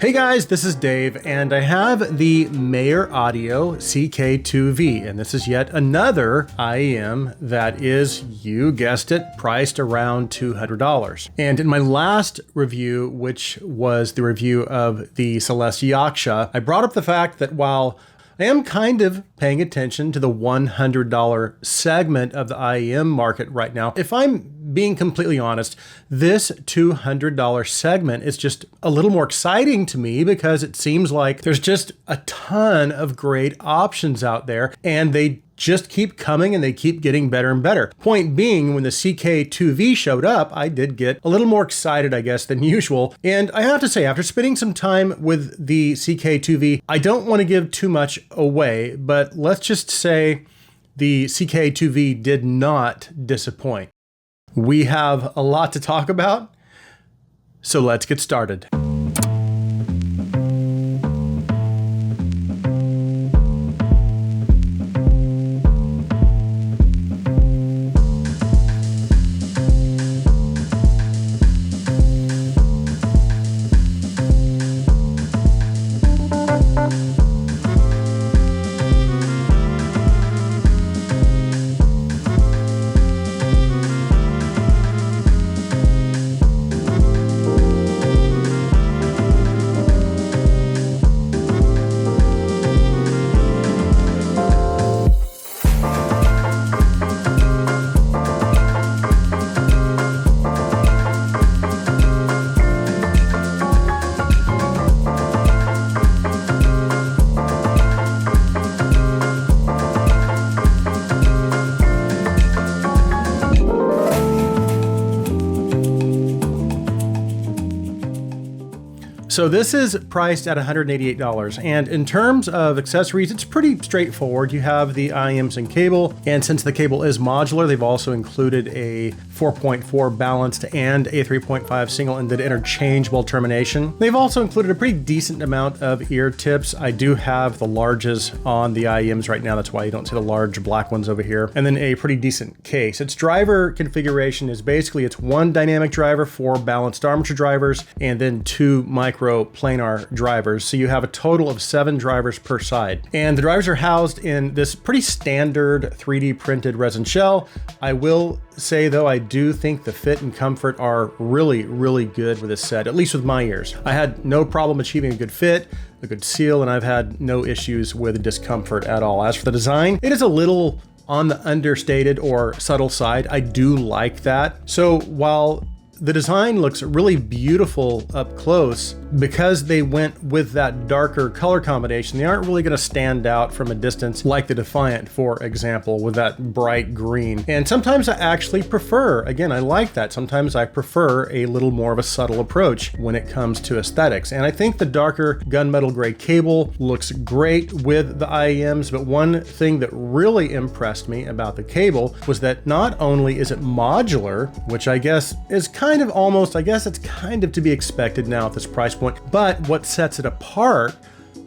Hey guys, this is Dave, and I have the Myer Audio CK2V, and this is yet another IEM that is, you guessed it, priced around $200. And in my last review, which was the review of the Celeste Yaksha, I brought up the fact that while I am kind of paying attention to the $100 segment of the IEM market right now, if I'm being completely honest, this $200 segment is just a little more exciting to me because it seems like there's just a ton of great options out there and they just keep coming and they keep getting better and better. Point being, when the CK2V showed up, I did get a little more excited, I guess, than usual. And I have to say, after spending some time with the CK2V, I don't want to give too much away, but let's just say the CK2V did not disappoint. We have a lot to talk about, so let's get started. So this is priced at $188, and in terms of accessories, it's pretty straightforward. You have the IEMs and cable, and since the cable is modular, they've also included a 4.4 balanced and a 3.5 single-ended interchangeable termination. They've also included a pretty decent amount of ear tips. I do have the larges on the IEMs right now, that's why you don't see the large black ones over here, and then a pretty decent case. Its driver configuration is basically, it's one dynamic driver, 4 balanced armature drivers, and then 2 micro planar drivers. So you have a total of 7 drivers per side. And the drivers are housed in this pretty standard 3D printed resin shell. I will say though, I do think the fit and comfort are really, really good with this set, at least with my ears. I had no problem achieving a good fit, a good seal, and I've had no issues with discomfort at all. As for the design, it is a little on the understated or subtle side. I do like that. So while the design looks really beautiful up close, because they went with that darker color combination, they aren't really going to stand out from a distance like the Defiant, for example, with that bright green. And sometimes I actually prefer, again, I like that. Sometimes I prefer a little more of a subtle approach when it comes to aesthetics. And I think the darker gunmetal gray cable looks great with the IEMs, but one thing that really impressed me about the cable was that not only is it modular, which I guess is kind of almost, I guess it's kind of to be expected now at this price point, but what sets it apart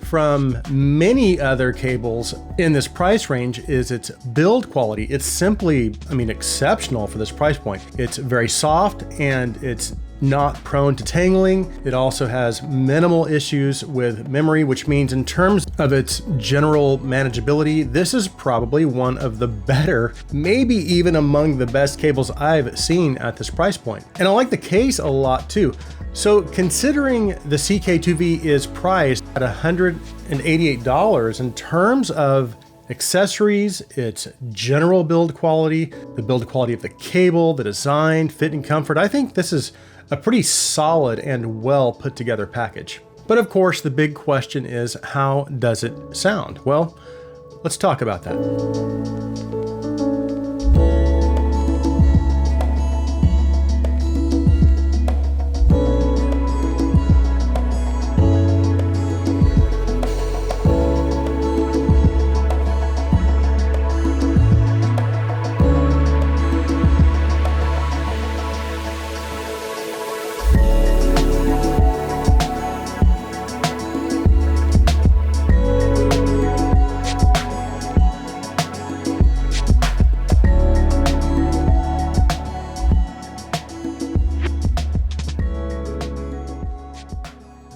from many other cables in this price range is its build quality. It's simply, exceptional for this price point. It's very soft and it's not prone to tangling. It also has minimal issues with memory, which means in terms of its general manageability, this is probably one of the better, maybe even among the best cables I've seen at this price point. And I like the case a lot too. So considering the CK2V is priced at $188 in terms of accessories, its general build quality, the build quality of the cable, the design, fit and comfort, I think this is a pretty solid and well put together package. But of course, the big question is, how does it sound? Well, let's talk about that.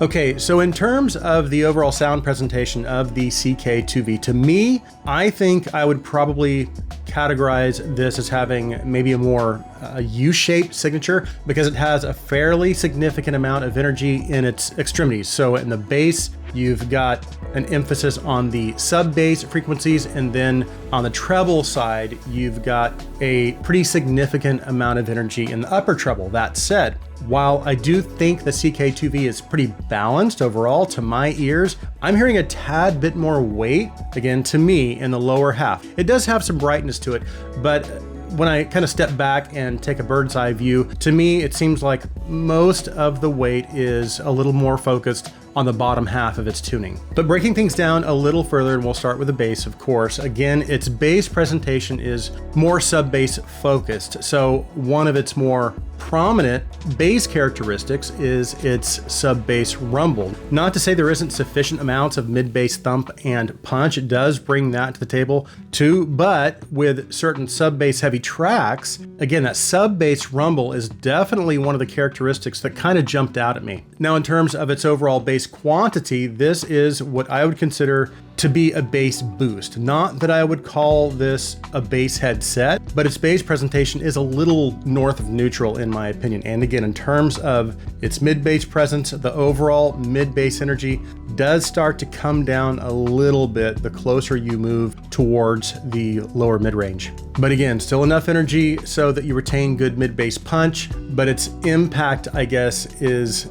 Okay, so in terms of the overall sound presentation of the CK2V, to me, I think I would probably categorize this as having maybe a more U-shaped signature because it has a fairly significant amount of energy in its extremities. So in the bass, you've got an emphasis on the sub-bass frequencies, and then on the treble side, you've got a pretty significant amount of energy in the upper treble. That said, while I do think the CK2V is pretty balanced overall to my ears, I'm hearing a tad bit more weight, again, to me, in the lower half. It does have some brightness to it, but when I kind of step back and take a bird's eye view, to me, it seems like most of the weight is a little more focused on the bottom half of its tuning. But breaking things down a little further, and we'll start with the bass, of course. Again, its bass presentation is more sub-bass focused. So one of its more prominent bass characteristics is its sub-bass rumble. Not to say there isn't sufficient amounts of mid-bass thump and punch. It does bring that to the table too, but with certain sub-bass heavy tracks, again, that sub-bass rumble is definitely one of the characteristics that kind of jumped out at me. Now, in terms of its overall bass quantity, this is what I would consider to be a bass boost. Not that I would call this a bass headset, but its bass presentation is a little north of neutral in my opinion. And again, in terms of its mid-bass presence, the overall mid-bass energy does start to come down a little bit the closer you move towards the lower mid-range. But again, still enough energy so that you retain good mid-bass punch, but its impact, I guess, is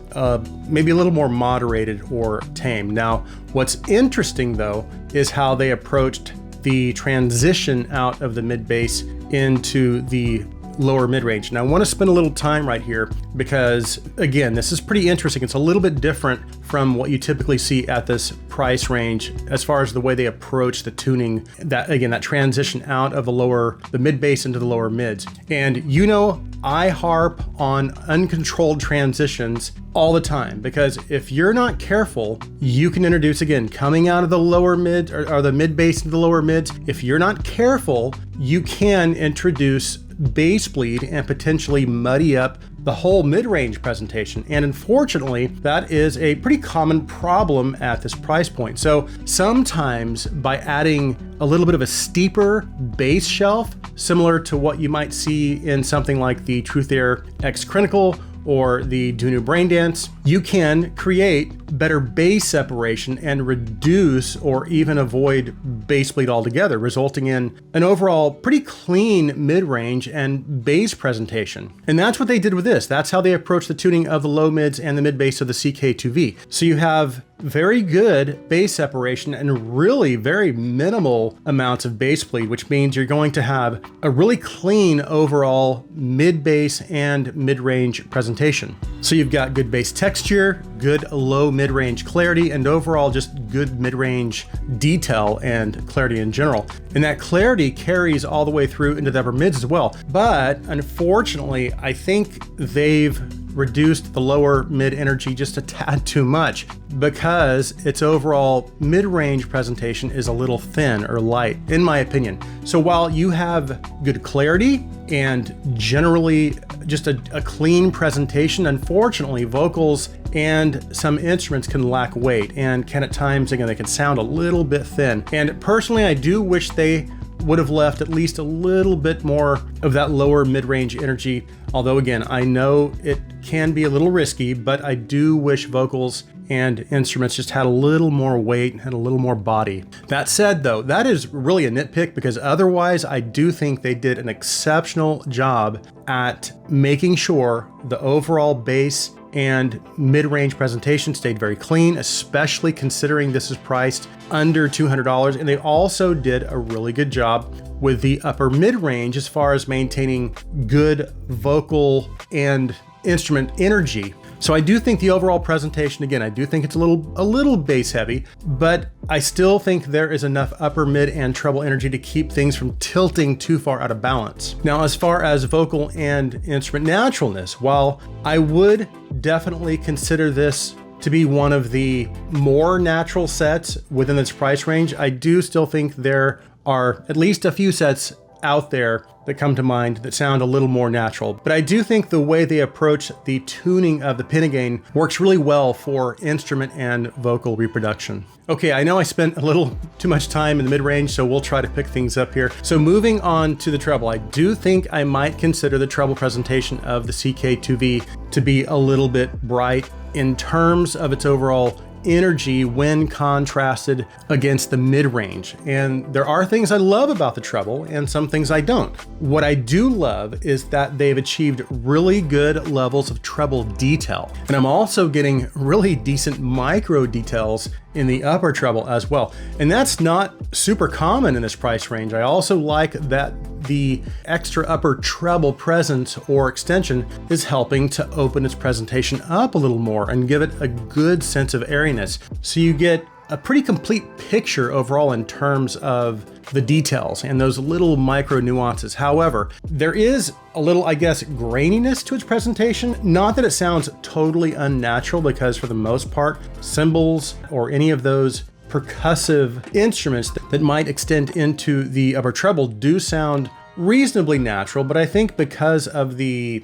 maybe a little more moderated or tame. Now, what's interesting though is how they approached the transition out of the mid-bass into the lower mid-range. Now I want to spend a little time right here because again, this is pretty interesting. It's a little bit different from what you typically see at this price range as far as the way they approach the tuning, that again, that transition out of the mid-bass into the lower mids. And you know, I harp on uncontrolled transitions all the time because if you're not careful, you can introduce, again, coming out of the lower mid or the mid-bass into the lower mids. If you're not careful, you can introduce bass bleed and potentially muddy up the whole mid-range presentation. And unfortunately, that is a pretty common problem at this price point. So sometimes by adding a little bit of a steeper bass shelf, similar to what you might see in something like the Truth Air X Critical or the Dunu Brain Dance, you can create better bass separation and reduce or even avoid bass bleed altogether, resulting in an overall pretty clean mid-range and bass presentation. And that's what they did with this. That's how they approached the tuning of the low mids and the mid bass of the CK2V. So you have very good bass separation and really very minimal amounts of bass bleed, which means you're going to have a really clean overall mid bass and mid-range presentation. So you've got good bass texture, good low mid-range clarity, and overall just good mid-range detail and clarity in general. And that clarity carries all the way through into the upper mids as well. But unfortunately, I think they've reduced the lower mid energy just a tad too much because its overall mid-range presentation is a little thin or light, in my opinion. So while you have good clarity and generally just a clean presentation, unfortunately, vocals and some instruments can lack weight and can at times, again, they can sound a little bit thin. And personally, I do wish they would have left at least a little bit more of that lower mid-range energy. Although again, I know it can be a little risky, but I do wish vocals and instruments just had a little more weight and a little more body. That said though, that is really a nitpick because otherwise I do think they did an exceptional job at making sure the overall bass and mid-range presentation stayed very clean, especially considering this is priced under $200. And they also did a really good job with the upper mid-range as far as maintaining good vocal and instrument energy. So I do think the overall presentation, again, I do think it's a little bass heavy, but I still think there is enough upper mid and treble energy to keep things from tilting too far out of balance. Now, as far as vocal and instrument naturalness, while I would definitely consider this to be one of the more natural sets within this price range, I do still think there are at least a few sets out there that come to mind that sound a little more natural. But I do think the way they approach the tuning of the pinna gain works really well for instrument and vocal reproduction. Okay, I know I spent a little too much time in the mid-range, so we'll try to pick things up here. So moving on to the treble, I do think I might consider the treble presentation of the CK2V to be a little bit bright in terms of its overall energy when contrasted against the mid-range. And there are things I love about the treble and some things I don't. What I do love is that they've achieved really good levels of treble detail. And I'm also getting really decent micro details in the upper treble as well. And that's not super common in this price range. I also like that the extra upper treble presence or extension is helping to open its presentation up a little more and give it a good sense of airiness. So you get a pretty complete picture overall in terms of the details and those little micro nuances. However, there is a little, I guess, graininess to its presentation. Not that it sounds totally unnatural, because for the most part, cymbals or any of those percussive instruments that might extend into the upper treble do sound reasonably natural, but I think because of the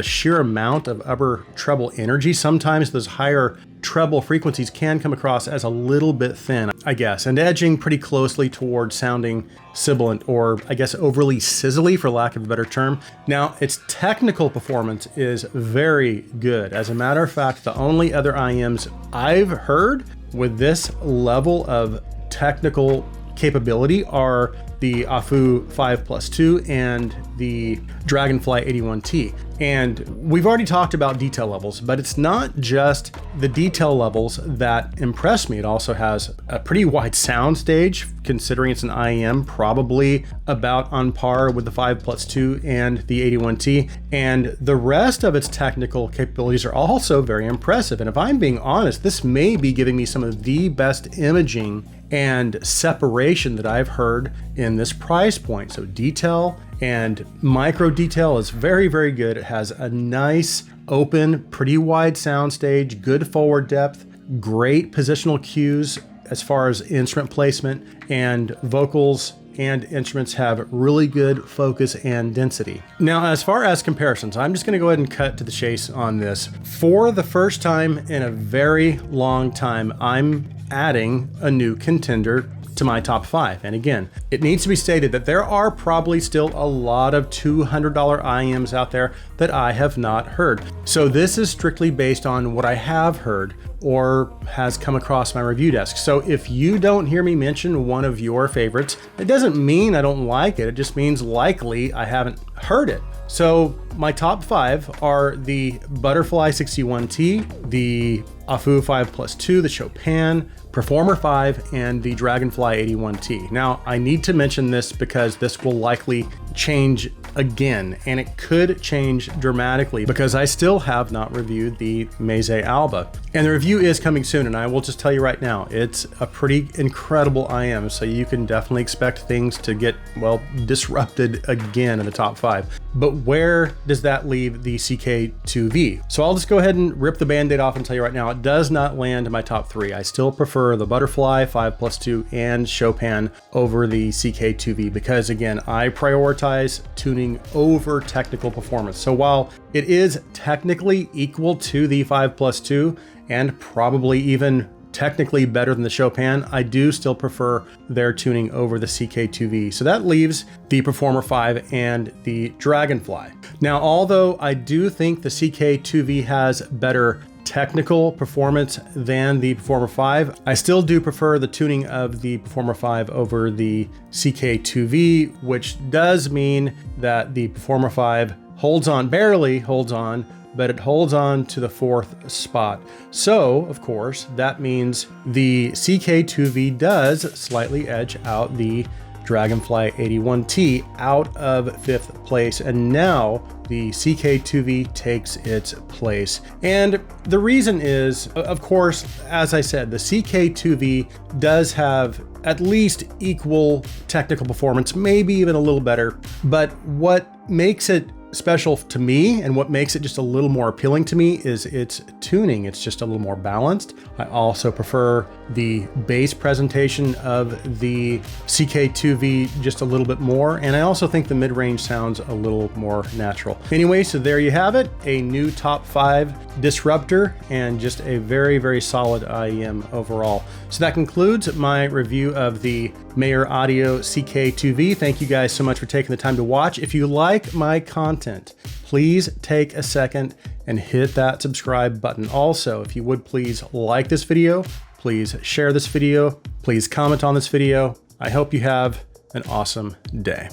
sheer amount of upper treble energy, sometimes those higher treble frequencies can come across as a little bit thin, I guess, and edging pretty closely towards sounding sibilant, or I guess overly sizzly for lack of a better term. Now, its technical performance is very good. As a matter of fact, the only other IMs I've heard with this level of technical capability are the AFU 5+2 and the Dragonfly 81T. And we've already talked about detail levels, but it's not just the detail levels that impress me. It also has a pretty wide sound stage, considering it's an IEM, probably about on par with the 5+2 and the 81T. And the rest of its technical capabilities are also very impressive. And if I'm being honest, this may be giving me some of the best imaging and separation that I've heard in this price point. So detail and micro detail is very, very good. It has a nice, open, pretty wide soundstage, good forward depth, great positional cues as far as instrument placement, and vocals and instruments have really good focus and density. Now, as far as comparisons, I'm just going to go ahead and cut to the chase on this. For the first time in a very long time, I'm adding a new contender to my top 5. And again, it needs to be stated that there are probably still a lot of $200 IMs out there that I have not heard. So this is strictly based on what I have heard or has come across my review desk. So if you don't hear me mention one of your favorites, it doesn't mean I don't like it. It just means likely I haven't heard it. So my top 5 are the Butterfly 61T, the AFU 5+2, the Chopin, Performer 5, and the Dragonfly 81T. Now, I need to mention this because this will likely change again, and it could change dramatically because I still have not reviewed the Meze Alba. And the review is coming soon, and I will just tell you right now, it's a pretty incredible IM, so you can definitely expect things to get, well, disrupted again in the top 5. But where does that leave the CK2V? So I'll just go ahead and rip the band-aid off and tell you right now, it does not land in my top 3. I still prefer the Butterfly 5+2 and Chopin over the CK2V because, again, I prioritize tuning over technical performance. So while it is technically equal to the 5+2 and probably even technically better than the Chopin, I do still prefer their tuning over the CK2V. So that leaves the Performer 5 and the Dragonfly. Now, although I do think the CK2V has better technical performance than the Performer 5, I still do prefer the tuning of the Performer 5 over the CK2V, which does mean that the Performer 5 barely holds on, but it holds on to the 4th spot. So, of course, that means the CK2V does slightly edge out the Dragonfly 81T out of 5th place, and now the CK2V takes its place. And the reason is, of course, as I said, the CK2V does have at least equal technical performance, maybe even a little better, but what makes it special to me and what makes it just a little more appealing to me is its tuning. It's just a little more balanced. I also prefer the bass presentation of the CK2V just a little bit more. And I also think the mid-range sounds a little more natural. Anyway, so there you have it, a new top 5 disruptor and just a very, very solid IEM overall. So that concludes my review of the Myer Audio CK2V. Thank you guys so much for taking the time to watch. If you like my content, please take a second and hit that subscribe button. Also, if you would please like this video, please share this video, please comment on this video. I hope you have an awesome day.